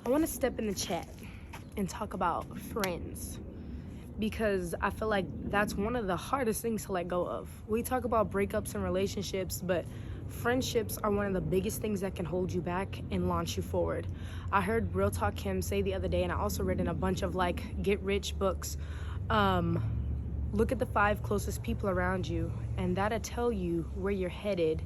I want to step in the chat and talk about friends because I feel like that's one of the hardest things to let go of. We talk about breakups and relationships, but friendships are one of the biggest things that can hold you back and launch you forward. I heard Real Talk Kim say the other day, and I also read in a bunch of like get rich books, look at the 5 closest people around you, and that'll tell you where you're headed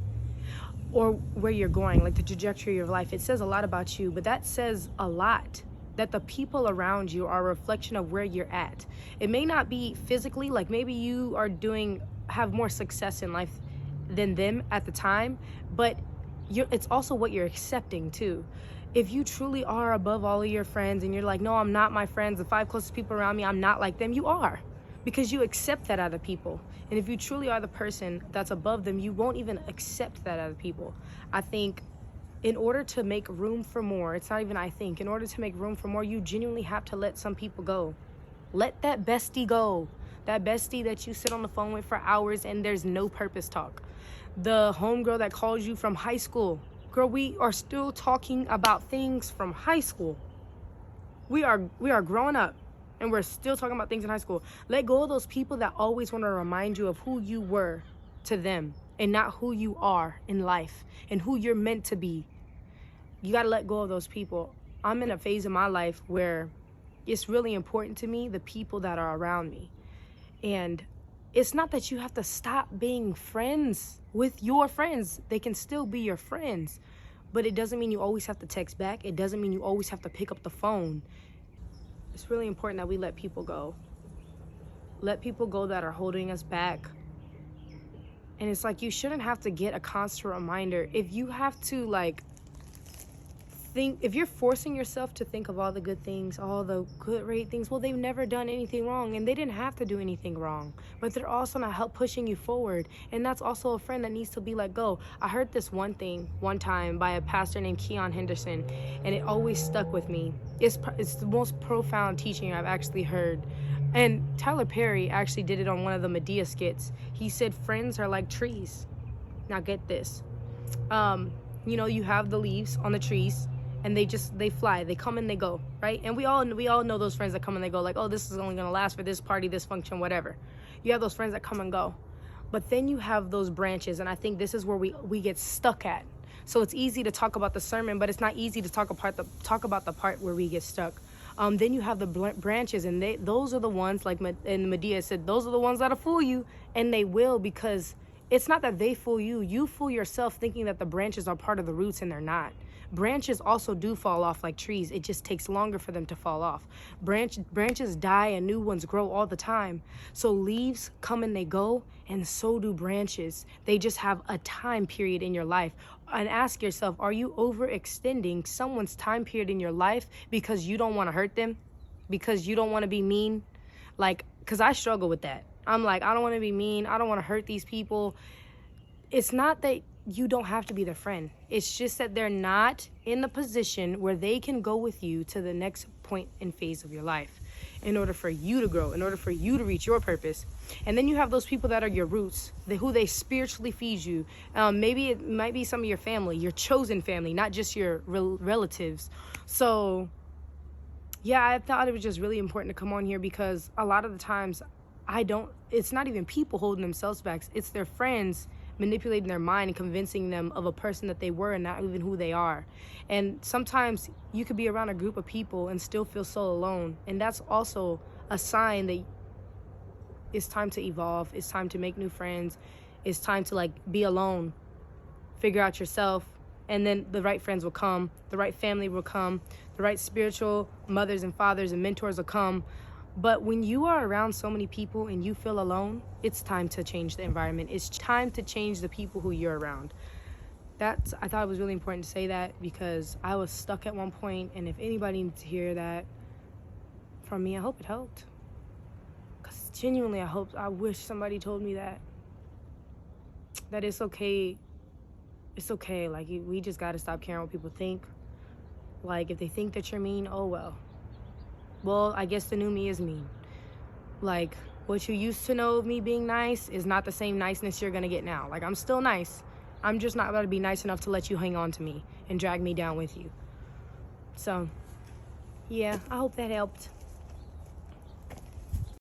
or where you're going, like the trajectory of your life. It says a lot about you, but that says a lot that the people around you are a reflection of where you're at. It may not be physically, like maybe you are have more success in life than them at the time, but it's also what you're accepting too. If you truly are above all of your friends and you're like, no, I'm not my friends, the 5 closest people around me, I'm not like them, you are. Because you accept that out of people. And if you truly are the person that's above them, you won't even accept that out of people. I think in order to make room for more, it's not even I think, in order to make room for more, you genuinely have to let some people go. Let that bestie go. That bestie that you sit on the phone with for hours and there's no purpose talk. The homegirl that calls you from high school. Girl, we are still talking about things from high school. We are growing up and we're still talking about things in high school. Let go of those people that always want to remind you of who you were to them and not who you are in life and who you're meant to be. You got to let go of those people. I'm in a phase of my life where it's really important to me, the people that are around me. And it's not that you have to stop being friends with your friends. They can still be your friends. But it doesn't mean you always have to text back. It doesn't mean you always have to pick up the phone. It's really important that we let people go. Let people go that are holding us back. And it's like you shouldn't have to get a constant reminder. If you have to if you're forcing yourself to think of all the good things, all the good, great things, well, they've never done anything wrong and they didn't have to do anything wrong, but they're also not pushing you forward. And that's also a friend that needs to be let go. I heard this one time by a pastor named Keon Henderson, and it always stuck with me. It's the most profound teaching I've actually heard. And Tyler Perry actually did it on one of the Medea skits. He said, friends are like trees. Now get this. You have the leaves on the trees, and they fly, they come and they go, right? And we all know those friends that come and they go, like, oh, this is only gonna last for this party, this function, whatever. You have those friends that come and go. But then you have those branches, and I think this is where we get stuck at. So it's easy to talk about the sermon, but it's not easy to talk about the part where we get stuck. Then you have the branches, and those are the ones, like in Medea said, those are the ones that'll fool you, and they will, because it's not that they fool you. You fool yourself thinking that the branches are part of the roots, and they're not. Branches also do fall off like trees. It just takes longer for them to fall off. Branches die and new ones grow all the time. So leaves come and they go, and so do branches. They just have a time period in your life. And ask yourself, are you overextending someone's time period in your life because you don't want to hurt them? Because you don't want to be mean? Because I struggle with that. I'm like, I don't want to be mean. I don't want to hurt these people. It's not that you don't have to be their friend. It's just that they're not in the position where they can go with you to the next point and phase of your life in order for you to grow, in order for you to reach your purpose. And then you have those people that are your roots, who they spiritually feed you. Maybe it might be some of your family, your chosen family, not just your relatives. So yeah, I thought it was just really important to come on here because a lot of the times it's not even people holding themselves back. It's their friends manipulating their mind and convincing them of a person that they were and not even who they are. And sometimes you could be around a group of people and still feel so alone. And that's also a sign that it's time to evolve. It's time to make new friends. It's time to be alone, figure out yourself. And then the right friends will come. The right family will come. The right spiritual mothers and fathers and mentors will come. But when you are around so many people and you feel alone, it's time to change the environment. It's time to change the people who you're around. I thought it was really important to say that because I was stuck at one point, and if anybody needs to hear that from me, I hope it helped. Because genuinely, I wish somebody told me that it's okay. It's okay. We just got to stop caring what people think. If they think that you're mean, oh well. Well, I guess the new me is mean. What you used to know of me being nice is not the same niceness you're gonna get now. I'm still nice. I'm just not gonna be nice enough to let you hang on to me and drag me down with you. So Yeah, I hope that helped.